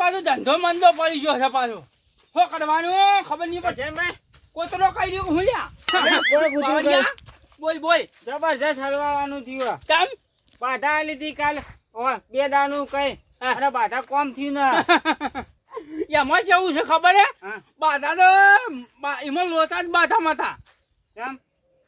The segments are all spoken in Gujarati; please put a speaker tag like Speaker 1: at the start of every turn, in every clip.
Speaker 1: પાછો ધંધો મંદો પડી ગયો છે પાછો શું કરવાનું ખબર નહીં પડશે કોતરો કઈ રહ્યું હું લ્યા બોલ બોલ
Speaker 2: જબરજસ્ત હલવાવાનું થયું
Speaker 1: કેમ
Speaker 2: બાધા લીધી કાલ બે દાનું કઈ અને બાધા કોમ થયું ને
Speaker 1: એમાં કેવું છે ખબર હે બાધા તો એમાં લોતા જ બાધામાં હતા
Speaker 2: કેમ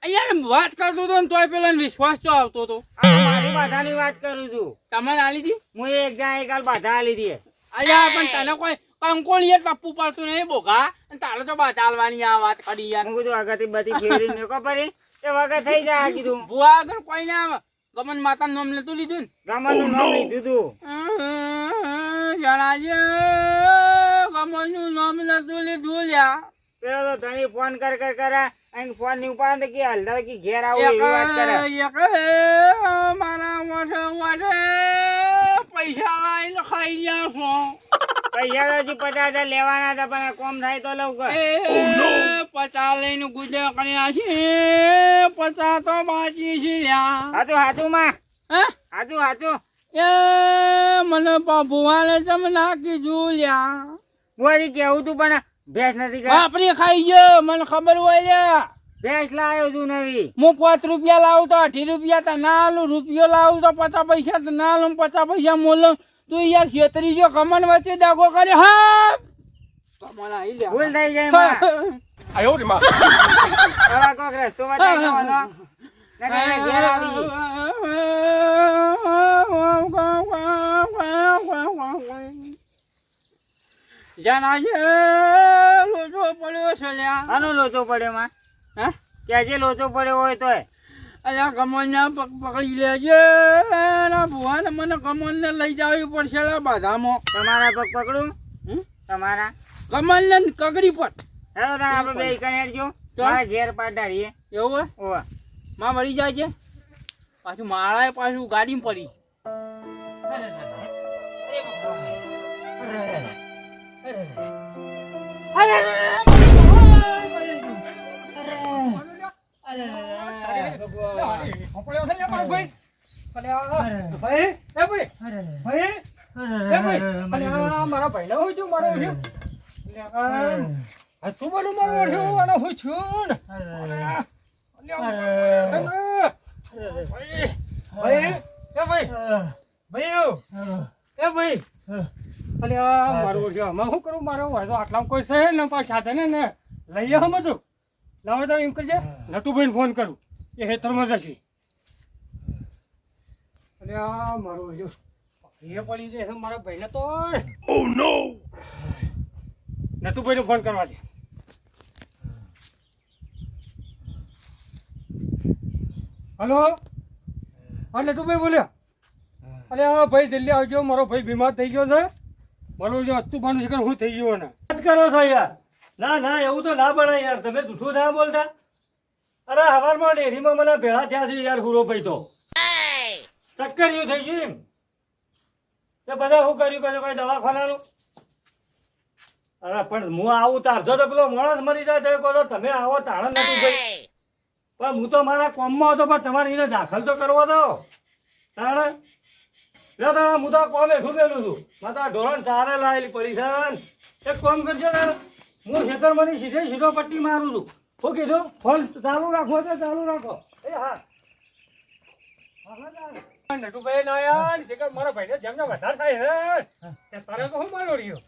Speaker 1: અહીંયા વાત કરતો હતો ને તોય પેલા વિશ્વાસ તો આવતો હતો
Speaker 2: મારી બાધાની વાત કરું છું
Speaker 1: તમારે આલી હતી
Speaker 2: હું એક જાય કાલ બાધા લીધી
Speaker 1: અલ્યા પણ તને કોઈ કંકોળીએ ટપ્પુ પડતું નહીં બોગા અને તારે તો બાધા આલવાની આ વાત કરી યાર
Speaker 2: હું કીધું આગળથી બધી ફેરી મેકો પડી એ વગર થઈ જાય કીધું
Speaker 1: ભુવા આગળ કોઈ ના ગમન માતાનું નામ લેતું લીધું ને
Speaker 2: ગમનનું નામ લીધું તું
Speaker 1: જણાજે ગમનનું નામ લેતું લીધું લ્યા
Speaker 2: પેલો તો ધણી ફોન કર કરે અહીં ફોન ની ઉપાડે કે હલદર કે ઘેર આવું એવી વાત કરે
Speaker 1: મારા વાઠે પૈસા લાવીને ખાઈ ગયા છો
Speaker 2: પૈસા હજી 50,000 લેવાના હતા પણ કોમ થાય તો લઉં કર
Speaker 1: 50 લઈને ગુજર કર્યા છે 50 તો બાકી છે લ્યા
Speaker 2: હાચું માં
Speaker 1: હે
Speaker 2: હાચું
Speaker 1: એ મને ભુવાને તમે નાખી જુ લ્યા
Speaker 2: બોરી કેવું તું પણ ભેંસ નથી
Speaker 1: આપણી ખાઈ ગયો મને ખબર હોય લ્યા
Speaker 2: ભેંસ લાવ્યો છું નવી
Speaker 1: હું 5 રૂપિયા લાવું તો 8 રૂપિયા તો ના આલું રૂપિયો લાવું તો 50 પૈસા તો ના આલું 50 પૈસા મોલો તું યાર 36 કમન વચ્ચે દાગો કરે હા કમન આઈ લે
Speaker 2: ભૂલ થઈ જાય માં
Speaker 3: આયો રે માં
Speaker 2: આવા કોક રસ્તો બતાવી દેવાનો નકર ઘેર આવી
Speaker 1: જણાજે લોચો પડ્યો છે લ્યા
Speaker 2: આનો લોચો પડ્યો માં
Speaker 1: હે
Speaker 2: કે જે લોચો પડ્યો હોય તોય
Speaker 1: અલ્યા કમલને પકડી લેજે ના ભુવાને મને કમલને લઈ જવી પડશે લા બાધામાં
Speaker 2: તમારા પગ પકડું તમારા
Speaker 1: કમલને કગડી પડ
Speaker 2: હેલો તાણ આપણે બે કનેરજો મારા ઘેર પાડાડીએ
Speaker 1: એવું હે
Speaker 2: ઓવા
Speaker 1: માં મળી જાય છે પાછું માળાએ પાછું ગાડીમાં પડી મારા ભાઈ હોય છું મારો તું બધું મારું છું અને હું છું શું કરું મારો આટલા કોઈ છે ને સાધન ને લઈ આવ બધું લાવો તો એમ કરજે નટુભાઈને ફોન કરું એ હેતરમાં જશે મારું એ પડી જાય મારા ભાઈને તો નટુભાઈને ફોન કરવા દે હલો હા નટુભાઈ બોલ્યા અરે હા ભાઈ જલ્દી આવજો મારો ભાઈ બીમાર થઈ ગયો છે મારું જો અચ્છું બાનું છે હું થઈ ગયો ને
Speaker 4: વાત કરો છો યાર ના એવું તો ના બને યાર તમે જૂઠું ના બોલતા અરે હવારમાં ડેરીમાં મને ભેળા થયા છે યાર હુરો ભાઈ તો ચક્કરિયું થઈ ગયું એમ તે બધા શું કર્યું બધું કઈ દવાખાનાનું અરે પણ હું આવું તારજો તો પેલો માણસ મરી જાય તો કહો તમે આવો તાણ નથી ભાઈ પણ હું તો મારા કોમમાં હતો પણ તમારે એને દાખલ તો કરવો દો તાણ લે તાણ હું તો કોમ એઠું મેલું છું મારે તો ઢોરણ ચારે લાવેલી પડી છે એક કામ કરજો ને હું ખેતરમાંની સીધો પટ્ટી મારું છું શું કીધું ફોન ચાલુ રાખો તો ચાલુ રાખો એ હા
Speaker 1: નટુભાઈ ના યાર મારા ભાઈને જેમને વધારે થાય હે તારે તો હું મારો રહ્યો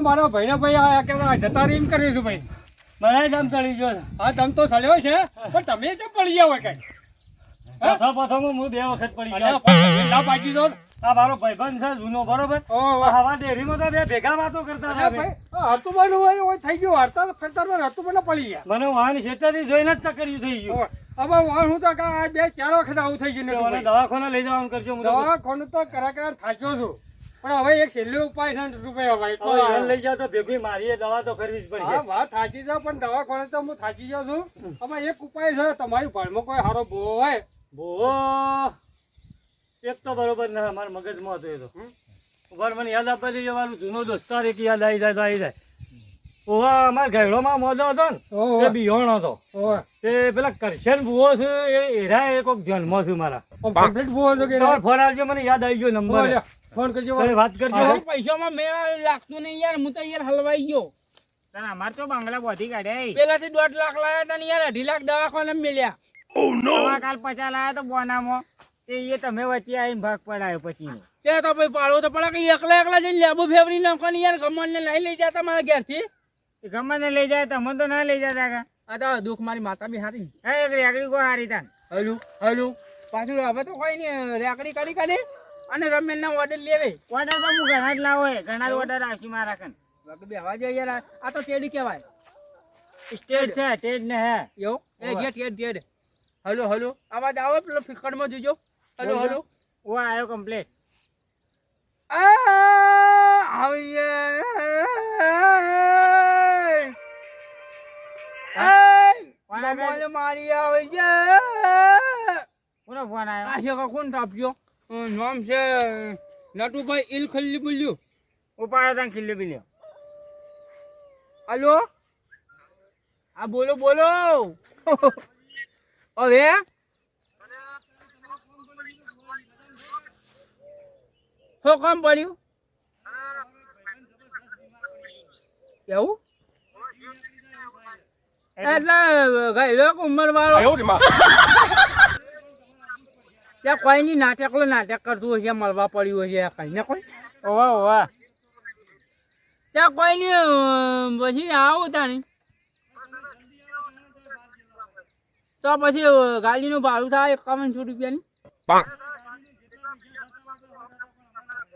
Speaker 1: મારો ભાઈને ભાઈ આ કે જતા રીમ કર્યું છું ભાઈ
Speaker 4: મને જમ ચડી ગયો
Speaker 1: હા દમ તો સડ્યો છે પણ તમે કેમ પડી ગયા હોય કઈ
Speaker 4: પ્રથમ હું 2 વખત પડી ગયો
Speaker 1: ના પાછી દો
Speaker 4: આ મારો ભાઈબંધ છે જૂનો બરોબર હવા ડેરીમાં તો બે ભેગા વાતો કરતા હતા
Speaker 1: હતુબાનું હોય થઈ ગયું હરતા ફરતા હતુબાને પડી ગયા
Speaker 4: મને વાહન ખેતરથી જોઈને જ ચક્કર્યું થઈ ગયું
Speaker 1: હવે વાહન હું તો 2-4 વખત આવું થઈ ગયું
Speaker 4: દવાખાને લઈ જવાનું કરજો
Speaker 1: દવાખાનું તો કરા થાક્યો છું પણ હવે એક છેલ્લો ઉપાય છે રૂપિયા
Speaker 4: હવે લઈ જાવ તો ભેગી મારી દવા તો કરવી જ પડશે
Speaker 1: હા વાત થાકી જાવ પણ દવાખાને તો હું થાકી જાઉં છું હવે એક ઉપાય છે તમારી ભાળમાં કોઈ સારો બો હોય
Speaker 4: બો એક તો બરોબર ના મારા મગજમાં હતો એ તો મને યાદ આપવા જઈએ મારું જૂનો દોસ્તાર એક યાદ આવી જાય તો આવી જાય ઓવા અમાર ઘેડોમાં મોજો હતો ને
Speaker 3: ઓહો.
Speaker 4: તે બિહોણ હતો
Speaker 3: ઓહો.
Speaker 4: તે પેલા કરશન ભૂવો છે એ એરા એ કોક જન્મ છે મારા
Speaker 3: આમ complete બોલ તો કે
Speaker 4: તમારો ફોન આવજો મને યાદ આવી ગયો
Speaker 3: ઓહો,
Speaker 4: નંબર
Speaker 3: લ્યો. ફોન કરજો
Speaker 4: તમે વાત કરજો
Speaker 1: હવે પૈસામાં મેળ લાગતું નહીં યાર હું તો યાર હલવાઈ ગયો
Speaker 2: તને અમાર તો બંગલા બોધી કાઢ્યા
Speaker 1: પેલાથી 1.5 લાખ લાયા તા ને યાર 2.5 લાખ દવાખાને મેલ્યા
Speaker 2: તમારા કાલ 50 લાયા તો બોનામાં તે એ તમે વચ્ચે આવીને ભાગ પડાયો પછી
Speaker 1: ત્યાં તો ભાઈ પાડવો તો પડે કે એકલા જઈને લેબુ ફેવરી નાખવાની યાર ગમનને નહીં લઈ જતા મારા ઘેરથી
Speaker 2: ગમે ને લઈ જાય તમે તો ના લઈ જતા કા
Speaker 1: આ તો દુઃખ મારી માતા બી હારી
Speaker 2: હે એક રેગડી કો હારી તાન
Speaker 1: હલું પાછું હવે તો કોઈ નહીં રેકડી કરી કાઢી અને રમેલના ઓર્ડર લેવે
Speaker 2: ઓર્ડર તો હું ઘણા જ લાવો હે ઘણા જ ઓર્ડર આવશે મારા કન
Speaker 1: બાકી બે હવા જાય યાર આ તો ટેડી કહેવાય
Speaker 2: સ્ટેટ છે સ્ટેટ ને હે
Speaker 1: એવું એ જે ટેડ હલો અવાજ આવે પેલો ફિકડમાં જોજો હલો
Speaker 2: ઓ આયો કમ્પ્લીટ
Speaker 1: મારી આવે છે
Speaker 2: કોનો ફોન આવ્યો
Speaker 1: આ છે કોણ તાપજો નામ છે નટુભાઈ ઇલ ખલ્લી બોલ્યું
Speaker 2: ઉપાડો તાન ખીલ્લી બિલ્યો
Speaker 1: હલો હા બોલો હવે શું કામ પડ્યું એવું એટલે ગયેલો ઉંમર વાળો ત્યાં કોઈ ની નાટક કરતું હશે મળવા પડ્યું હશે કઈ ને કોઈ
Speaker 2: ઓવા
Speaker 1: ત્યાં કોઈ ની પછી આવું તા નહીં તો પછી ગાડીનું ભાડું થાય 5100 રૂપિયાની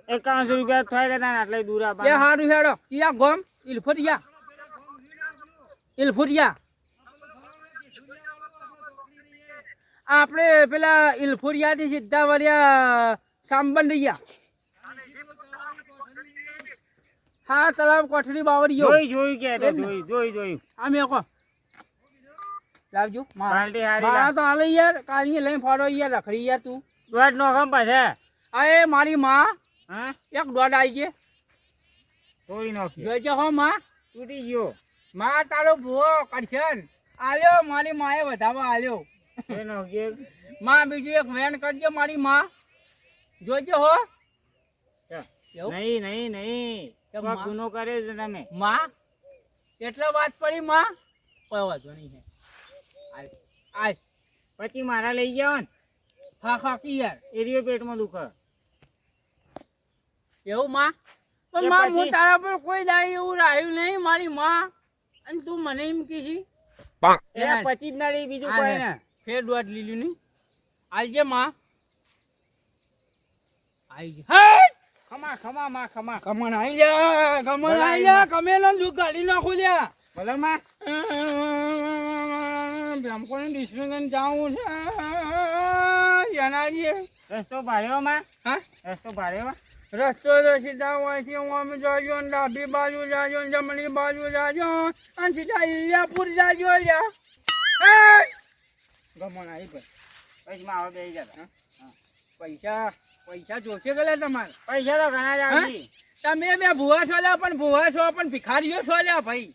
Speaker 2: 5100 રૂપિયા થાય કે તાન આટલે દૂર
Speaker 1: એ
Speaker 2: આપા
Speaker 1: હારું હેડો કિયા ગોમ ઇલફુરિયા આપણે પેલા ઇલફુરિયા થી સીધા વર્યા સાંબંડિયા હા તલાવ કોઠડી બાવરીયો
Speaker 2: જોઈ કે તો જોઈ
Speaker 1: આમે કો લાવજો
Speaker 2: પાર્ટી હારી
Speaker 1: મારા તો હાલે યાર કાલી લઈને ફાડો યાર રખડી યાર તું
Speaker 2: દોડ નો ખમ પાછે
Speaker 1: આ એ મારી માં
Speaker 2: હા
Speaker 1: એક દોડ આવી ગઈ
Speaker 2: તોડી નાખી
Speaker 1: જોઈજો હો માં
Speaker 2: તૂટી ગયો
Speaker 1: માં તારો ભૂવો કરશન આલ્યો મારી માએ વધાવા આલ્યો
Speaker 2: એ નાખી
Speaker 1: માં બીજું એક વેન કરજો મારી માં જોઈજો હો એવું?
Speaker 2: નહીં
Speaker 1: તો
Speaker 2: કોક
Speaker 1: માં-
Speaker 2: ગુનો કર્યો છે તમે
Speaker 1: માં એટલે વાત પડી માં કોઈ વાંધો નહીં હે આય
Speaker 2: પછી મારા લઈ જાવ ને
Speaker 1: હા કી યાર
Speaker 2: એરિયો પેટમાં દુખે
Speaker 1: એવું માં પણ
Speaker 2: એ
Speaker 1: માં હું
Speaker 2: પછી-
Speaker 1: તારા પર કોઈ દાડી એવું રાહ્યું નહીં મારી માં અને તું મને એમ કીધી
Speaker 2: એ પછી જ ના રહી બીજું કોઈ ને
Speaker 1: ફેર દોડ લીધું નહીં આલજે માં આઈ જા
Speaker 2: ખમા માં ખમા
Speaker 1: કમણ આઈ જા કમણ આઈ જા કમેલો દુઃખ ગાડી નાખો લ્યા
Speaker 2: બોલો માં
Speaker 1: બ્રહ્મકોને ડિસ્પ્લે જાવું છે જનાજી
Speaker 2: રસ્તો ભાર્યો માં
Speaker 1: હા
Speaker 2: રસ્તો ભાર્યો
Speaker 1: રસ્તો તો સીધા હોયથી હું અમે જાજો ને ડાબી બાજુ જાજો ને જમણી બાજુ જાજો અને સીધા ઇલિયાપુર જાજો લ્યા ગમણ આવી ભાઈ
Speaker 2: પછી માં હવે બેસી જતા
Speaker 1: પૈસા જોશે ગલે તમારે
Speaker 2: પૈસા તો ઘણા જ આવશે
Speaker 1: તમે બે ભુવા છો લ્યા પણ ભુવા છો પણ ભિખારીઓ છો લ્યા ભાઈ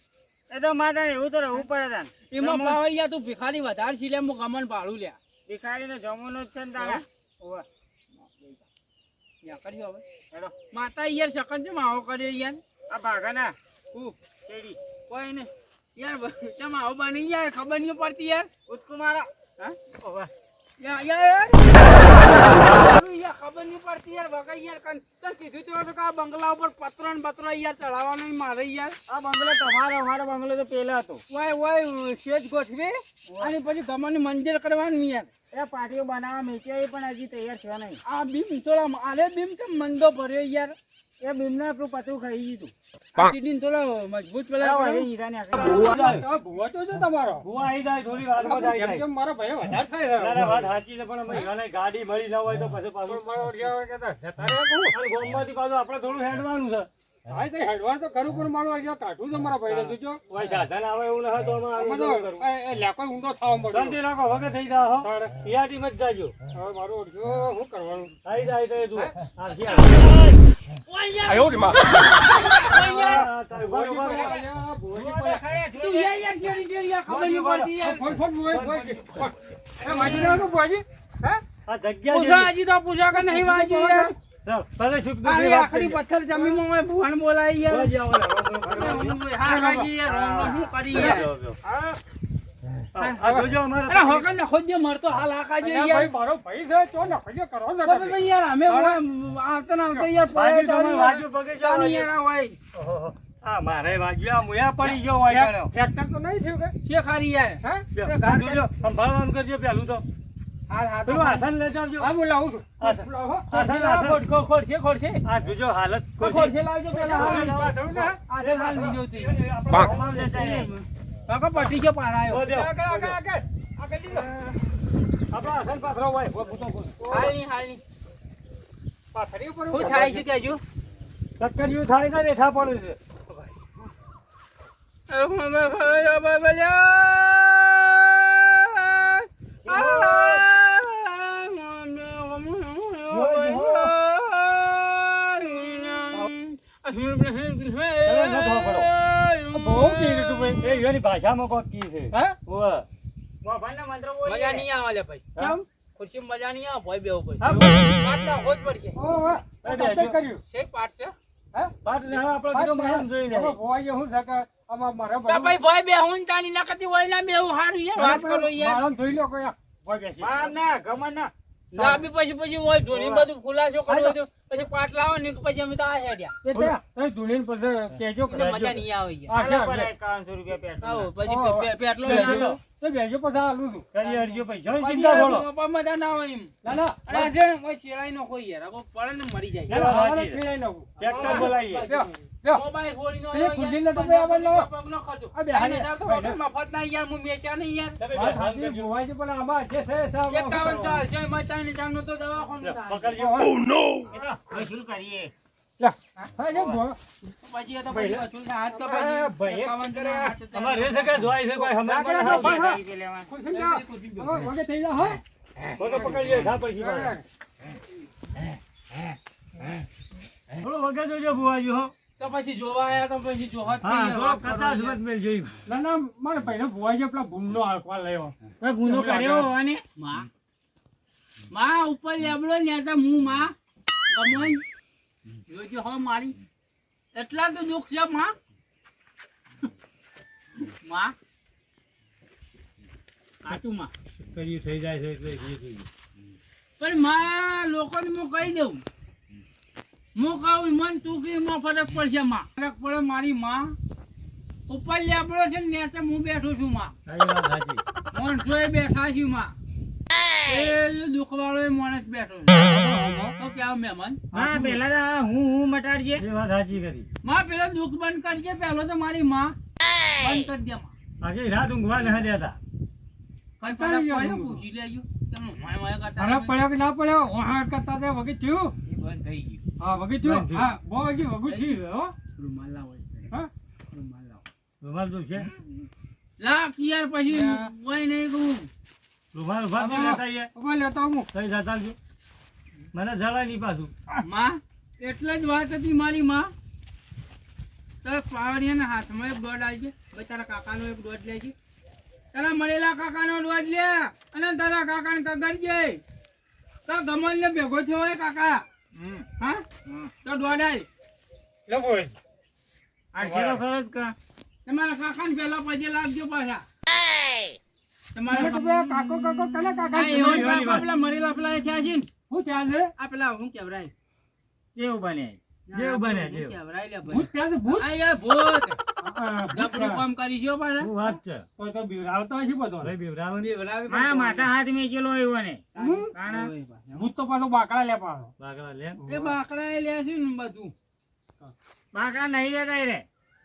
Speaker 2: એ તો માતા એવું તો રહેવું પડે તાન
Speaker 1: એમાં પાવરિયા તું ભિખારી વધારે છે લે હું ગમન પાડું લ્યા
Speaker 2: ભિખારીનો જમવાનો જ છે ને તારા ઓવા
Speaker 1: યા કરજો હવે
Speaker 2: હેડો
Speaker 1: માતા યાર શકન છે માવો કર્યો યાર
Speaker 2: આ ભાગના
Speaker 1: હું
Speaker 2: શેડી
Speaker 1: કોઈ ને યાર તમે આવો બની યાર ખબર નહીં પડતી યાર
Speaker 2: ઉચકુ મારો
Speaker 1: હા
Speaker 2: ઓવા
Speaker 1: યાર ખબર નહીં પડતી યાર વગર યાર તને કીધું તો હતું કે આ બંગલા ઉપર પત્રો ને બત્રો યાર ચડાવવાનો ય મારે યાર
Speaker 2: આ બંગલો તમારો અમારો બંગલો તો પેલા હતો
Speaker 1: ઓય શેજ ગોઠવે અને પછી ગમનનું મંદિર કરવાનું યાર
Speaker 2: એ પાટીઓ બનાવવા મેચ્યા પણ હજી તૈયાર છે નહીં
Speaker 1: આ બીમ થોડા આલે બીમ કેમ મંદો ભર્યો યાર
Speaker 2: એ બીમને આપણું પતરું ખાઈ ગયું
Speaker 1: સીડીને થોડા મજબૂત પેલા
Speaker 2: હતું
Speaker 1: કરાવો.
Speaker 2: હીરાને આગળ
Speaker 3: ભૂવો તો છે તમારો
Speaker 4: ભૂવા આવી જાય થોડી વારમાં જ આવી
Speaker 3: કેમ
Speaker 4: જાય
Speaker 3: કેમ મારો ભાઈ વધારે થાય
Speaker 4: ના, ના, વાત સાચી છે પણ અમે ઈરાને ગાડી મળી ના હોય તો પછી પાછું
Speaker 3: મારો જ્યાં કે જતા રહે કહું.
Speaker 4: અને ગોમમાંથી પાછું આપણે થોડું હેડવાનું છે
Speaker 3: હા તો હેડવાન તો ખરું પણ મારું આજે કાઢું છે મારા ભાઈને જોજો
Speaker 4: કોઈ સાધન આવે એવું ન તો
Speaker 3: આમાં તો લેકો ઊંડો થાવ મળ્યો
Speaker 4: જલ્દી નાખો વગર થઈ જાઓ હો
Speaker 3: તારે
Speaker 4: ઈયાટી મત જાજો
Speaker 3: હવે મારું અડધો શું કરવાનું
Speaker 4: આઈ જાય તો તું આરસી આ તારે ઉભા રહો, ઉભા રહો.
Speaker 1: તું યાર કેડી કેડી યાર ખબર નહીં પડતી યાર
Speaker 3: ફોન ફોન બોય બોય એ માજી નાનું બોજી હે
Speaker 4: આ જગ્યા
Speaker 1: પૂછો હજી તો પૂછો કે નહીં વાંચ્યું યાર
Speaker 4: ચાલ, ભલે સુખ
Speaker 1: આ
Speaker 4: દુઃખની વાત
Speaker 1: આખરી
Speaker 4: કરીએ.
Speaker 1: પથ્થર જમીનમાં હોય ભગવાન બોલાય યાર
Speaker 4: બોલાજી આવો ને,
Speaker 1: હા હાજી યાર શું કરી યાર
Speaker 4: આ જોજો અમારે
Speaker 1: અરે હોકન ને ખોદ મરતો હાલ હાકાજે
Speaker 3: ભાઈ
Speaker 1: યાર
Speaker 3: મારો ભાઈ છે ચો ને ખજો કરો ને
Speaker 1: તો ભાઈ યાર અમે આવતા ના આવતા યાર
Speaker 4: બાજુ
Speaker 1: પડે
Speaker 4: તમે બાજુ પગે જાઓ
Speaker 1: ચાની યાર આ હોય
Speaker 4: ઓહો, આ મારે વાગ્યું આ મુયા પડી ગયો હોય ગણ્યો.
Speaker 3: ફ્રેક્ચર તો નહીં થયું કે
Speaker 1: છે ખારી યાર
Speaker 3: હે
Speaker 4: આ જોજો સંભાળવાનું કરજો પેલું તો
Speaker 1: હાલ હાથ
Speaker 4: પેલું આસન લઈ જાવજો
Speaker 3: હા હું લાવું છું
Speaker 4: આસન.
Speaker 3: લાવો
Speaker 4: આસન આસન
Speaker 1: ખોડશે
Speaker 4: આ જોજો હાલત
Speaker 1: ખોડશે લાવજો પેલા
Speaker 3: પાછળ ને
Speaker 1: આ હાલ લીધો તું
Speaker 4: આપણે સમાન લેતા આવીએ.
Speaker 1: કાકા પટી ગયો પારાયો
Speaker 4: હો, બેહો.
Speaker 3: આગળ આગળ આગળ આગળ લીધો
Speaker 4: આપણો આસન પાથરો હોય હો, ભૂતો ભૂત.
Speaker 1: હાલની
Speaker 3: પાથરી ઉપર
Speaker 1: શું થાય છે કેજો
Speaker 4: ચક્કરિયું થાય છે રેઠા પડે છે બહુ કીધું તું ભાઈ. એ એની ભાષામાં કોક કી છે
Speaker 3: હે
Speaker 4: ઓવે.
Speaker 2: ભગવાનના મંત્ર બોલીએ.
Speaker 1: મજા નહીં આવે લે ભાઈ
Speaker 3: કેમ
Speaker 1: ખુરશી મજા નહીં આવે ભાઈ બેવ ભાઈ
Speaker 3: હા
Speaker 1: પાટલા હોજ પડશે
Speaker 3: ઓ વાહ આ કર્યું
Speaker 1: શેક પાટ છે
Speaker 3: હે
Speaker 4: પાટ ને હવે આપણે કીધું માણસ જોઈ લે.
Speaker 3: હવે ભોવાઈ હું છે કે આમાં મારે
Speaker 1: તો ભાઈ ભાઈ બે હું તાની ના કતી હોય ના બે હારું યાર વાત કરો યાર
Speaker 3: માણસ જોઈ લો કોઈ ભોય બેસી
Speaker 2: માર ના, ગમન ના.
Speaker 1: લાંબી પછી હોય ધોની બધું ખુલાસો કરવો હોય તો પછી પાટ લાવો ને પછી અમે તો આ હેડ્યા
Speaker 3: એ તે ધૂળીને પછી કેજો
Speaker 1: એટલે મજા નહીં આવે યાર
Speaker 3: આ
Speaker 2: આલા
Speaker 3: છે
Speaker 2: પર 51 રૂપિયા પેટ્રોલ.
Speaker 1: આવો પછી પેટલો ના લો
Speaker 3: તો બેજો પછી આલું છું
Speaker 4: કરી હરજો ભાઈ જણ
Speaker 1: પછી
Speaker 4: ચિંતા છોડો.
Speaker 1: યાર મજા ના આવે એમ
Speaker 3: ના ના
Speaker 1: અને અઢે કોઈ શેરાઈ નો કોઈ યાર આખો પડે ને મરી જાય
Speaker 3: ના હાલે ફેરાઈ નાખું
Speaker 4: ટ્રેક્ટર બોલાવીએ.
Speaker 3: લ્યો લ્યો
Speaker 1: મોબાઈલ ફોડી નો
Speaker 3: એ ખુરશીને તો ભાઈ આવા લાવો.
Speaker 1: પગનો ખર્ચો
Speaker 3: આ બે હાલે.
Speaker 1: મફત ના યાર હું મેચ્યા નહીં યાર
Speaker 4: તમે
Speaker 3: વાત
Speaker 4: બેઠા
Speaker 3: સાચી, ભોવાઈ પણ આમાં જે છે સાહેબ
Speaker 1: 51 ચાલ છે મચાઈ ને જામનો તો દવાખાનું થાય
Speaker 4: પકડજો.
Speaker 2: વસૂલ કરીએ.
Speaker 3: લ્યો. હા, જો ભો-
Speaker 1: પછી એ તો પછી વસૂલ ના હાથ તો
Speaker 3: આ
Speaker 1: પછી
Speaker 3: ભાઈએ
Speaker 1: 51 જણા હાથ તો
Speaker 4: અમારે રહેશે કે જોવાય છે કોઈ સમજ
Speaker 3: આગળ
Speaker 4: પડે
Speaker 3: આગળ.
Speaker 4: હા.
Speaker 2: 50 રૂપિયા લેવાના.
Speaker 3: ખુરશી લ્યો. હવે વગે થઈ જા હો
Speaker 4: ફોટો પકડજો ઠા પછી મારે. થોડો વગર જોજો ભુવાજી હો.
Speaker 1: તો પછી જોવા આયા તો પછી જોહત
Speaker 4: હા
Speaker 1: થઈ
Speaker 4: થોડો 50 મત મેલ જોઈ.
Speaker 3: ના ના મારે ભાઈને ભોવાઈ પેલા ભૂમનો આલ્કોહોલ લેવો
Speaker 2: કોઈ ગુનો કર્યો હોવાને?
Speaker 1: માં ઉપર લેબડો નેતા હું માં ગમન જોજો હો મારી એટલા તો દુઃખ છે માં માં આટું માં
Speaker 4: કર્યું થઈ જાય છે એટલે એ થઈ ગયું.
Speaker 1: પણ માં લોકોને હું કહી દઉં હું કહું મન તું કે એમાં ફરક પડશે માં ફરક પડે મારી માં ઉપર લેબડો છે ને નેચે હું બેઠો છું માં
Speaker 4: તારી વાત સાચી.
Speaker 1: માણસોએ બેઠા છે માં એ દુઃખ વાળો માણસ બેઠો છે તો કેવા મહેમાન
Speaker 2: હા, પેલા તો આ હું મટાડજે.
Speaker 4: એ વાત સાચી કરી.
Speaker 1: માં પેલો દુઃખ બંધ કરજે પેલો તો મારી માં બંધ કરી દે માં
Speaker 4: આખી રાત ઊંઘવા ન દેતા.
Speaker 1: કઈ ફરક પડ્યો પૂછી લેજો તમે માય માય કરતા
Speaker 3: ફરક પડ્યો કે ના પડ્યો વહાં કરતા તે વગી થયું
Speaker 1: એ બંધ થઈ ગયું
Speaker 3: હા વગી થયું
Speaker 4: બંધ થયું.
Speaker 3: હા ભોવાઈ વગું થયું હો
Speaker 1: રૂમાલ લાવો
Speaker 3: હા
Speaker 1: રૂમાલ લાવો
Speaker 4: રૂમાલ તો છે.
Speaker 1: લાખ યાર પછી કોઈ નહીં કહું
Speaker 4: રૂમાલ ઉભા થઈ જતા યાર.
Speaker 3: ઉભા લેતા હું
Speaker 4: થઈ જતા જો. મને જલાય નહીં પાછું.
Speaker 1: માં એટલે જ વાત હતી મારી માં તો પાવડિયાના હાથમાં એક દોડ આવજે ભાઈ તારા કાકાનો એક દોડ લેજે તારા મળેલા કાકાનો દોડ લે અને તારા કાકાને કગરજે તો ગમન ને ભેગો થયો હોય કાકા હા તો દોડ આય
Speaker 3: લે બોય
Speaker 2: આરસીનો ખરો જ કા?
Speaker 1: તમારા કાકાને પેલા પજે લાગજો પાછા
Speaker 3: મને તો
Speaker 1: તમારા
Speaker 3: બે કાકો કાકો કને કાકા
Speaker 1: આ એવો જ કાકા પેલા મરેલા પેલા એ થયા છે ને
Speaker 3: હું ત્યાં છે
Speaker 1: આ પેલા હું કેવરાય
Speaker 2: કેવું બને?
Speaker 4: જેવું બને,
Speaker 1: હું
Speaker 4: જેવું.
Speaker 1: કેવરાય લે ભાઈ
Speaker 3: ભૂત ત્યાં છે ભૂત
Speaker 1: આ યાર ભૂત
Speaker 3: હા, ભૂત
Speaker 1: જબરું કામ કરી છે હો પાછા
Speaker 4: શું વાત છે?
Speaker 3: તો બીવરાવતા હશે બધો
Speaker 4: ભાઈ બીવરાવાની.
Speaker 2: મારા માથા હાથ મેકેલો એવો ને.
Speaker 3: ભૂત તો પાછો બાકડા લે પાછો
Speaker 4: બાકડા લે.
Speaker 1: એ બાકડા એ લે છે ને બધું
Speaker 2: બાકડા નહીં લેતા એ રે.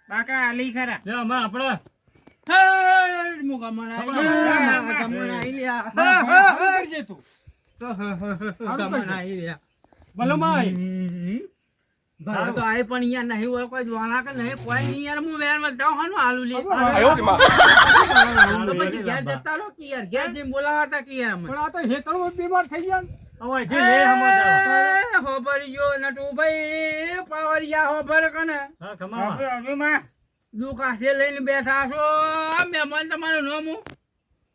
Speaker 2: બાકડા આલી ખરા.
Speaker 4: લે આમાં આપણે
Speaker 1: હે મુગમણ આઈ લ્યા
Speaker 3: કરજે તું
Speaker 1: ગમણ આઈ લ્યા
Speaker 3: ભલો માય
Speaker 1: ભાઈ તો આય પણ યાર નહીં હોય કોઈ જોવાના કે નહીં કોઈ નહીં યાર હું વેર માં જાઉં હાનું હાલું લે તો પછી ઘેર જતા રહો કે યાર ઘેર જઈને બોલાવાતા કે યાર અમે
Speaker 3: પણ આ તો હેતરમાં બીમાર થઈ ગયા ને.
Speaker 4: હવે જે લે હમણાં
Speaker 1: એ હોબર જો નટુભાઈ પાવરિયા હોબર કને
Speaker 4: હા ખમા
Speaker 2: હજુમાં
Speaker 1: દુકાશે લઈને બેઠા છો મહેમાન તમારું નામ હું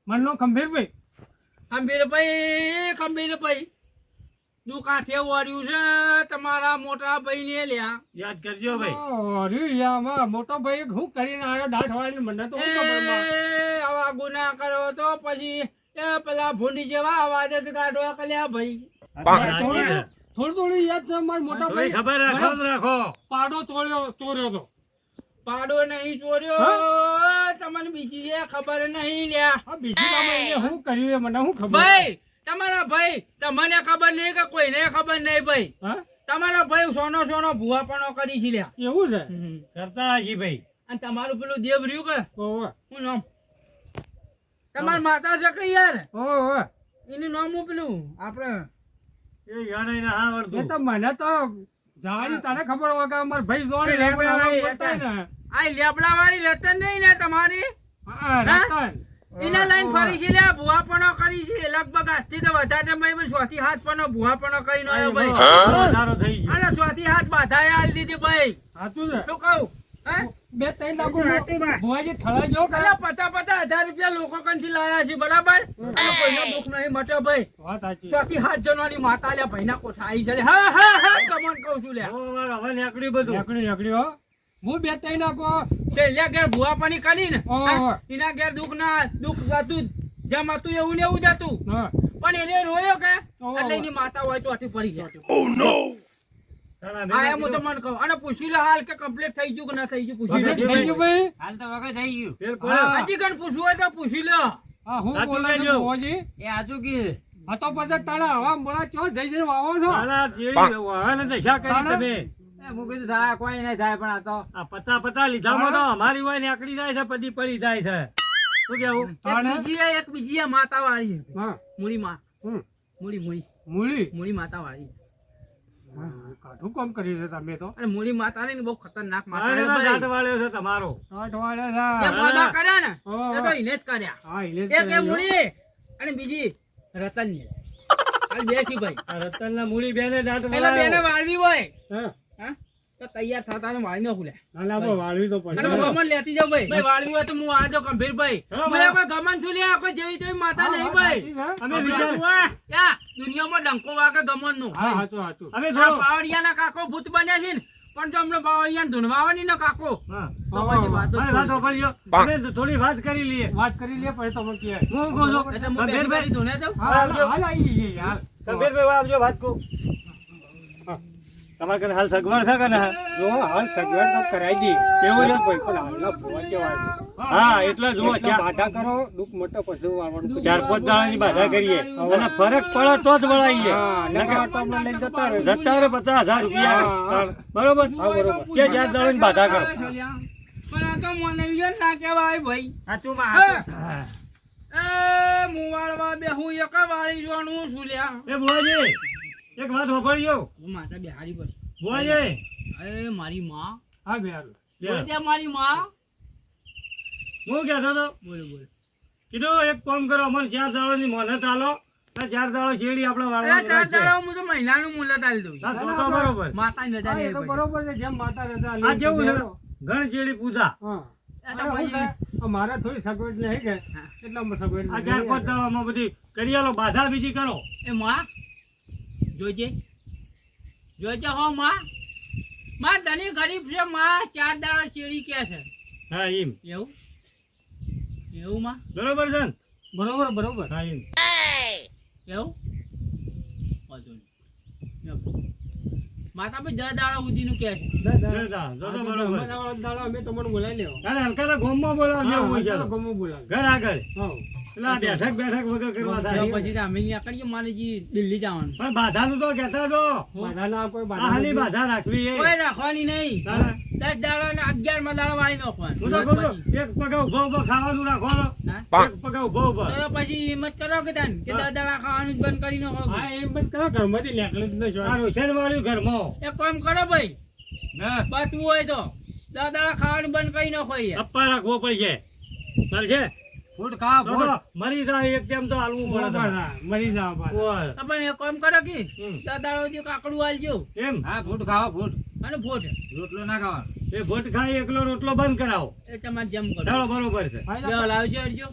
Speaker 3: મનનો ખંભીરભાઈ.
Speaker 1: ખંભીરભાઈ દુકાશે વર્યું છે તમારા મોટા ભાઈ ને લ્યા
Speaker 4: યાદ કરજો ભાઈ
Speaker 3: અરે યામાં મોટો ભાઈ શું કરીને આવ્યો દાઢ વાળીને? મને તો શું ખબર માં.
Speaker 1: આવા ગુના કરો તો પછી એ પેલા ભૂંડી જેવા અવાજ જ કાઢવા કલ્યા ભાઈ
Speaker 3: થોડું થોડું યાદ છે મારા મોટા
Speaker 4: ભાઈ
Speaker 3: ભાઈ
Speaker 4: ખબર રાખો ને રાખો
Speaker 3: પાડો ચોર્યો તો.
Speaker 1: પાડો નહીં ચોર્યો તમને બીજી એ ખબર નહીં લ્યા
Speaker 3: આ બીજી બાબત એને શું કર્યું એ મને શું ખબર.
Speaker 1: ભાઈ તમારા ભાઈ તમને ખબર નહીં કે કોઈને ખબર નહીં ભાઈ
Speaker 3: હા
Speaker 1: તમારા ભાઈ સોનો ભૂવાપણો કરી છે લ્યા
Speaker 3: એવું છે.
Speaker 4: કરતા હજી ભાઈ
Speaker 1: અને તમારું પેલું દેવ રહ્યું કે
Speaker 3: ઓવે
Speaker 1: શું નામ તમારા માતા છે કે યાર
Speaker 3: ઓવે
Speaker 1: એનું નામ હું પેલું આપણે
Speaker 4: એ યાર એને હા
Speaker 3: એ
Speaker 4: વળતું
Speaker 3: તો મને તો જાણી તને ખબર હોય કે અમાર ભાઈ જોડે લેબડા વાળા બોલતા ને.
Speaker 1: આ લેબડા વાળી રતન નહીં ને તમારી
Speaker 3: હા રતન.
Speaker 1: એને લઈને ફરી છે લ્યા ભૂવાપણો કરી છે લગભગ આજથી તો વધારે ભાઈ સ્વાથી હાથ પણ ભૂવાપણો કરીને આવ્યો ભાઈ
Speaker 4: વધારો થઈ ગયો
Speaker 1: અને સ્વાથી હાથ બાધાએ આલી દીધી ભાઈ
Speaker 3: સાચું છે.
Speaker 1: શું કહું હે
Speaker 3: બે ત્રણ લાખ ભુવાજી થળા જો કે
Speaker 1: અલા 50,000 રૂપિયા લોકો કંથી લાયા છે બરાબર અને કોઈનો દુઃખ નહીં મટે ભાઈ
Speaker 3: વાત સાચી.
Speaker 1: સ્વાથી હાથ જણવાની માતા લ્યા ભાઈના કોઠા આવી છે હા હા હા કમન કહું છું લ્યા
Speaker 4: હવે નીકળ્યું બધું
Speaker 3: નીકળી હો. હું બે ત્રણ લાખો
Speaker 1: છેલ્લા ઘેર ભૂવાપણી કરી ને
Speaker 3: ઓહો.
Speaker 1: હા, એના ઘેર દુઃખ હતું જેમ હતું એવું ને એવું જ હતું
Speaker 3: હા
Speaker 1: પણ એને રોયો કે
Speaker 3: ઓહો.
Speaker 1: એટલે એની માતા હોય ચોથી પડી ગયા
Speaker 4: તારા
Speaker 1: હા એમ
Speaker 4: ભેગા
Speaker 1: હું તમને કહું અને પૂછી લે હાલ કે કમ્પ્લીટ થઈ ગયું કે ના થઈ ગયું પૂછી લે
Speaker 3: થઈ ગયું ભાઈ.
Speaker 2: હાલ તો વગર થઈ ગયું
Speaker 4: ફેર પડ્યો.
Speaker 3: હા.
Speaker 1: હજી કણ પૂછવું હોય તો પૂછી લો
Speaker 3: હા હું
Speaker 4: સાચું
Speaker 3: બોલે છે
Speaker 4: કહેજો.
Speaker 3: ભુવાજી.
Speaker 2: એ આજુ કે
Speaker 3: આ તો પછી તારા હવા મોડા ચો જઈ જઈને વાવો છો.
Speaker 4: તારા ચેડી વાહન દશા કરી
Speaker 3: તારા?
Speaker 4: તમે
Speaker 2: હું કીધું થાય કોઈ નહીં થાય પણ આ તો
Speaker 4: આ પતા લીધામાં તો અમારી હોય નીકળી જાય છે પડી પડી જાય છે શું કેવું
Speaker 1: એક બીજી માતા વાળી છે
Speaker 3: હા
Speaker 1: મૂળી માં
Speaker 3: હમ.
Speaker 1: મૂળી
Speaker 3: મૂળી
Speaker 1: માતા વાળી
Speaker 3: હા, કાઢું કામ કરી છે તમે તો.
Speaker 1: અને મૂળી માતા ને બહુ ખતરનાક માતા છે
Speaker 4: મારેલો
Speaker 1: ભાઈ.
Speaker 4: દાંત વાળ્યો છે તમારો
Speaker 3: આઠ વાળે
Speaker 1: જે
Speaker 3: છે.
Speaker 1: મોઢા કર્યા ને
Speaker 3: ઓહો.
Speaker 1: એ તો એને જ કર્યા
Speaker 3: હા એને જ
Speaker 1: એક એ
Speaker 3: કરેલું.
Speaker 1: મૂળી અને બીજી રતન ની હાલ બેસી ભાઈ
Speaker 4: આ રતનના મૂળી બેને દાંત
Speaker 1: એટલે બેને
Speaker 4: વાળ્યો.
Speaker 1: વાળવી હોય
Speaker 3: હા.
Speaker 1: હા તો તૈયાર થતા ને વાળી ન ખુલે
Speaker 3: ના ના બહુ વાળવી તો પડે.
Speaker 1: અને હું ગમન લેતી જાઉં ભાઈ ભાઈ વાળવી હોય તો હું આ જો ગંભીર ભાઈ
Speaker 4: હા,
Speaker 1: હું કોઈ ગમન છું લ્યા કોઈ જેવી તેવી માતા નહીં ભાઈ
Speaker 4: અમે વિચાર
Speaker 1: યા દુનિયામાં ડંકો વાગે ગમન નું
Speaker 3: હા હાચું હાચું.
Speaker 4: અમે
Speaker 1: આ
Speaker 4: જો
Speaker 1: પાવડિયાના કાકો ભૂત બન્યા છે ને પણ તો હમણાં પાવડિયાને ધૂણવાવાની ને કાકો
Speaker 4: હા
Speaker 1: તો પછી વાતો
Speaker 4: મારી વાત સાંભળજો. અમે થોડી વાત કરી લઈએ
Speaker 3: વાત કરી લે પછી તમે કહે.
Speaker 4: હું કહું છું
Speaker 1: એટલે હું
Speaker 4: ગંભીરભાઈ,
Speaker 1: બેસી ધૂણે જાઉં
Speaker 3: હા હાલ હાલ આવી જઈએ યાર.
Speaker 4: ગંભીરભાઈ આવજો વાત કહું તમારે ઘરે હાલ સગવડ છે કે ના
Speaker 3: જો હાલ સગવડ તો કરાઈ દી.
Speaker 4: એવું છે?
Speaker 3: ભાઈ પણ હાલના ભુવા કેવા છે.
Speaker 4: હા એટલે જુઓ
Speaker 3: એટલે બાધા કરો દુઃખ મોટો પછી વાળવાનું.
Speaker 4: 4-5 દાડાની બાધા કરીએ અને ફરક પડે તો જ વળાઈએ
Speaker 3: હા નકર તો અમને લઈને જતા રહે.
Speaker 4: જતા રહે 50,000 રૂપિયા બરોબર
Speaker 3: હા, બરોબર.
Speaker 4: કે 4 દાડાની બાધા કરો
Speaker 1: પણ આ તો મને વિજય ના કહેવાય ભાઈ
Speaker 2: સાચું
Speaker 1: હા.
Speaker 2: માં
Speaker 1: એ મુવાળવા બે હું એક વાળી જોવાનું છું લ્યા
Speaker 4: એ બુઆજી એક વાત સાંભળજો
Speaker 1: હું માતા બિહારી બસ
Speaker 4: બુઆજી
Speaker 1: અરે મારી માં
Speaker 3: હા બે હાલ.
Speaker 1: બોલ દે મારી માં
Speaker 4: હું કહેતો હતો
Speaker 1: બોલો બોલો
Speaker 4: કીધું એક કામ કરો અમને 4 દાડાની મોને ચાલો 4 દાડા શેરડી આપણે
Speaker 1: અરે
Speaker 4: વાળવાની
Speaker 1: 4
Speaker 4: રાખીએ.
Speaker 1: દાડા હું તો મહિનાનું મુલત આલી દઉં છું.
Speaker 4: હા, તો તો બરોબર
Speaker 1: માતા ની રજા
Speaker 3: હા, એ
Speaker 1: લેવી
Speaker 3: તો
Speaker 1: પડે.
Speaker 3: બરોબર છે જેમ માતા રજા લે
Speaker 4: આ કેવું છે
Speaker 3: છે.
Speaker 4: ઘણ શેરડી પૂજા
Speaker 3: હા.
Speaker 1: એ તો
Speaker 3: અરે હું
Speaker 1: પછી
Speaker 3: કે, મારે થોડી સગવડ નહીં કે એટલે અમે સગવડ
Speaker 4: આ
Speaker 3: નહીં.
Speaker 4: 4-5 દાડામાં બધી કરી આલો બાધા બીજી કરો
Speaker 1: એ માં જોજે જોજે હો માં ધની ગરીબ છે માં 4 દાડા ચેડી કે છે
Speaker 4: હા એમ
Speaker 1: એવું એવું માં
Speaker 4: બરોબર છે ને
Speaker 3: બરોબર બરોબર.
Speaker 4: હા એમ
Speaker 1: એવું વાંધો નહીં. માતા ભાઈ 10 દાડા સુધીનું કે છે
Speaker 4: જોતા, તો તો બરોબર
Speaker 3: દાડા અમે તમને બોલાવી લેવો.
Speaker 4: અરે હલકા ગોમમાં બોલાવજો એવું છે તો.
Speaker 3: ગમો બોલાવે.
Speaker 4: ઘર આગળ
Speaker 3: હા.
Speaker 4: એટલે આ બેઠક વગર કરવા
Speaker 1: તો
Speaker 4: થાય
Speaker 1: પછી તો અમે અહીંયા કરીએ મારે જી દિલ્હી જવાનું
Speaker 4: પણ બાધાનું તો કહેતા જો
Speaker 3: બાધાના કોઈ
Speaker 4: આ
Speaker 3: બાધા
Speaker 4: હાલી
Speaker 3: નથી.
Speaker 4: બાધા રાખવી એ
Speaker 1: કોઈ રાખવાની નહીં
Speaker 4: તારે
Speaker 1: 10 દાડા ને 11 દાડા વાળી નાખવાનું
Speaker 4: હું તો કહું છું, એક પગે ઉભો ઉભો ખાવાનું રાખવાનો
Speaker 1: હા?
Speaker 4: એક પગે ઉભો ઉભો
Speaker 1: તો પછી હિંમત કરો કે તાન કે 10 દાડા ખાવાનું જ બંધ કરી નાખો
Speaker 3: હા એમ બસ કરો ઘરમાંથી નીકળે જ નહીં
Speaker 4: આ રોશન વાળ્યું ઘરમાં
Speaker 1: એક કામ કરો ભાઈ
Speaker 4: હા.
Speaker 1: બચવું હોય તો દાદા ખાવાનું બંધ કરી નાખો યાર.
Speaker 4: અપ્પા રાખવો પડશે ચાલશે
Speaker 3: ફૂટ ખા
Speaker 4: તો તો મરી જાય એક ટાઈમ તો હાલવું પડે તમારે.
Speaker 3: મરી જાવ
Speaker 4: ઓય.
Speaker 1: તો પણ એક કામ કરો કે
Speaker 4: હમ.
Speaker 1: દાદા સુધી કાકડું આલજો
Speaker 4: એમ
Speaker 3: હા ફૂટ ખાઓ ફૂટ
Speaker 1: અને ભોટ
Speaker 3: રોટલો ના ખાવાનો
Speaker 4: એ ભોટ ખાઈ એકલો રોટલો બંધ કરાવો
Speaker 1: એ તમારે જેમ કરો
Speaker 4: ચાલો બરોબર છે
Speaker 1: જો લાવજો અરજો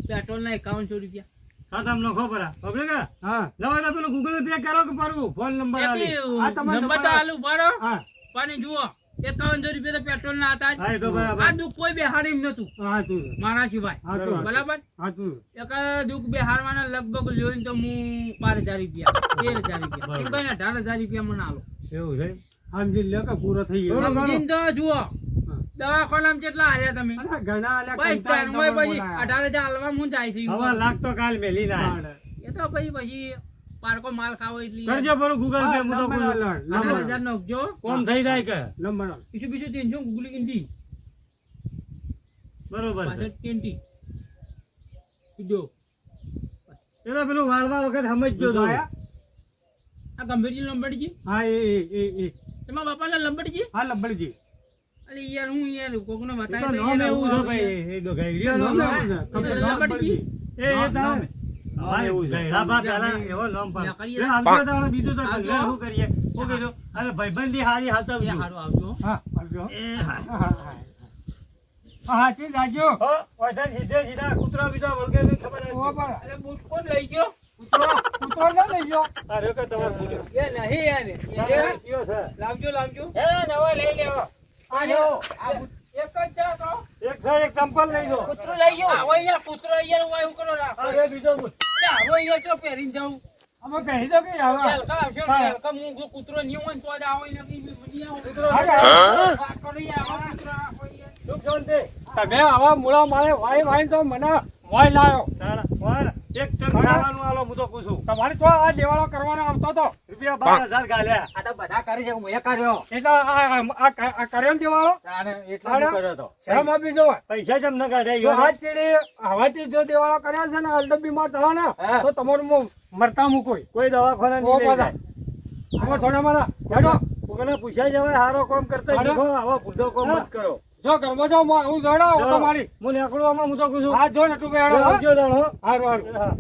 Speaker 1: પેટ્રોલ ના 5100 રૂપિયા
Speaker 4: ખાતામાં નખો પરા ખબર કે
Speaker 3: હા
Speaker 4: લવા દે પેલું ગૂગલ પે કરો કે પારું ફોન નંબર આલી
Speaker 3: આ તમારો
Speaker 1: નંબર તો
Speaker 3: નંબર.
Speaker 1: આલુ પાડો
Speaker 3: હા
Speaker 1: પાણી જુઓ 5100 રૂપિયા તો પેટ્રોલ ના હતા જ.
Speaker 4: હા એ તો બરાબર
Speaker 1: આ દુઃખ કોઈ બેહાડી એમ નતું
Speaker 3: હા તું
Speaker 1: મારા સિવાય
Speaker 3: હા તું
Speaker 1: બરાબર
Speaker 3: હા તું
Speaker 1: એક દુઃખ બેહારવાના લગભગ જોઈને તો હું 12000 રૂપિયા 13000 રૂપિયા એમ કહીને 18000 રૂપિયા મને આલો
Speaker 4: એવું છે
Speaker 3: સમજી લ્યો કે પૂરો થઈ ગયો
Speaker 4: બરોબર.
Speaker 1: સમજીને તો જુઓ દવાખાનામાં કેટલા આલ્યા તમે
Speaker 3: અરે ઘણા આલ્યા
Speaker 1: બસ
Speaker 3: કંટાળ
Speaker 1: ત્રણ હોય
Speaker 3: નંબર
Speaker 1: પછી
Speaker 3: બોલાયા.
Speaker 1: 18000 આલવા હું જાય છે
Speaker 4: હવે લાખ તો કાલ મેલી ના
Speaker 1: એ તો પછી પારકો માલ ખાવો એટલે
Speaker 4: કરજો પેલું ગૂગલ પે
Speaker 3: હા,
Speaker 4: હું તો
Speaker 3: નંબર
Speaker 4: કહું.
Speaker 3: આલો, નંબર
Speaker 1: 18000 નાખજો
Speaker 4: કોમ થઈ જાય કે
Speaker 3: નંબર આલો.
Speaker 1: બીજું 300 ગુગલી ગીંધી
Speaker 4: બરોબર છે
Speaker 1: 20 જો
Speaker 4: પેલા પેલું વાળવા વખત સમજજો તો
Speaker 3: આયા?
Speaker 1: આ ગંભીરજી લંબડજી
Speaker 3: હા એ
Speaker 1: તમારા બાપાના લંબડજી
Speaker 3: હા લબ્બડજી
Speaker 1: અરે યાર હું યાર કોકને
Speaker 4: એ તો
Speaker 1: બતાવી
Speaker 4: નામ એવું છે ભાઈ એ તો ગઈડિયો નામ છે.
Speaker 1: લંબડજી
Speaker 4: એ તારે ભાઈ એવું છે આ બા પેલા એવો નામ પાડો. એ આવજો તો હવે બીજું તો કરીએ, શું કરીએ શું કીધું અરે ભાઈબંધી હારી હાચવજો.
Speaker 1: હારું આવજો
Speaker 3: હા આવજો
Speaker 4: એ હા.
Speaker 3: હા હા હા ઠીક રાખજો
Speaker 4: હો ઓછા સીધે સીધા કૂતરા બીજા વળગે નહીં ખબર
Speaker 3: ઓ
Speaker 4: નથી.
Speaker 3: બા
Speaker 1: અરે બૂટ કોણ લઈ ગયો
Speaker 3: કૂતરો ના લઈ ગયો
Speaker 4: આ રહ્યો કે તમારો કૂતરો.
Speaker 1: એ નહીં યાર
Speaker 4: તમારો કયો છે?
Speaker 1: લાવજો
Speaker 4: હે નવો લઈ લેવો.
Speaker 1: આ જો આ બૂટ એક જ છે તો
Speaker 4: એક છે એક ચંપલ લઈ લો.
Speaker 1: કૂતરો લઈ ગયો આવો યાર કૂતરો યાર હું એવું કરો રાખો
Speaker 4: અરે બીજો બૂટ.
Speaker 1: એટલે આવો યાર ચો પહેરીને જાઉં
Speaker 3: અમે કહી દો કે આવા
Speaker 1: તેલકા આવશે
Speaker 3: હા.
Speaker 1: તેલકા હું કૂતરો નહીં હોય ને તો જ આવો એટલે કે મની આવો
Speaker 4: કૂતરો
Speaker 3: હા,
Speaker 4: લઈ
Speaker 3: હા.
Speaker 4: લો.
Speaker 1: વાત કરો યાર આવો કૂતરો રાખો યાર
Speaker 4: સુખ શાંતિ.
Speaker 3: તમે આવા મૂળા મારે વાઈ તો મને વાઈ લાયો
Speaker 4: તારા વાર એક ટન ખાવાનું આલો હું તો પૂછું.
Speaker 3: તમારે તો આ દેવાળો કરવાનો આવતો તો
Speaker 4: રૂપિયા 12,000 ગાલ્યા.
Speaker 1: આ તો બધા કરી છે હું એ કર્યો
Speaker 3: એટલે આ કર્યો ને દેવાળો
Speaker 1: એટલા
Speaker 3: જ
Speaker 4: કર્યો તો.
Speaker 3: શરમ આપી જો
Speaker 4: પૈસા જેમ ન કાઢ્યા
Speaker 3: જો
Speaker 4: ઈવોને.
Speaker 3: હાથ ચીડી હવાથી જો દેવાળો કર્યો છે ને અલ્ટો બીમાર થવા ને
Speaker 1: હા.
Speaker 3: તો તમારું મું મરતા મૂકો
Speaker 4: કોઈ દવાખાના
Speaker 3: ઓ
Speaker 4: નહીં લઈ
Speaker 3: બધા
Speaker 4: જાય.
Speaker 3: આમાં સોના મારા હેડો
Speaker 4: કોકને પૂછ્યા જવાય હારો કોમ કરતા
Speaker 3: હાલો.
Speaker 4: શીખો આવા ભૂંડો કોમ
Speaker 3: હા.
Speaker 4: મત કરો.
Speaker 3: જો ઘરમાં જાઓ હું જોડો તમારી
Speaker 4: હું નીકળું આમાં હું તો કહું છું.
Speaker 3: હા જો ને તું હેડો
Speaker 4: આવજો તાણ હો.
Speaker 3: હારું હારું
Speaker 4: હા.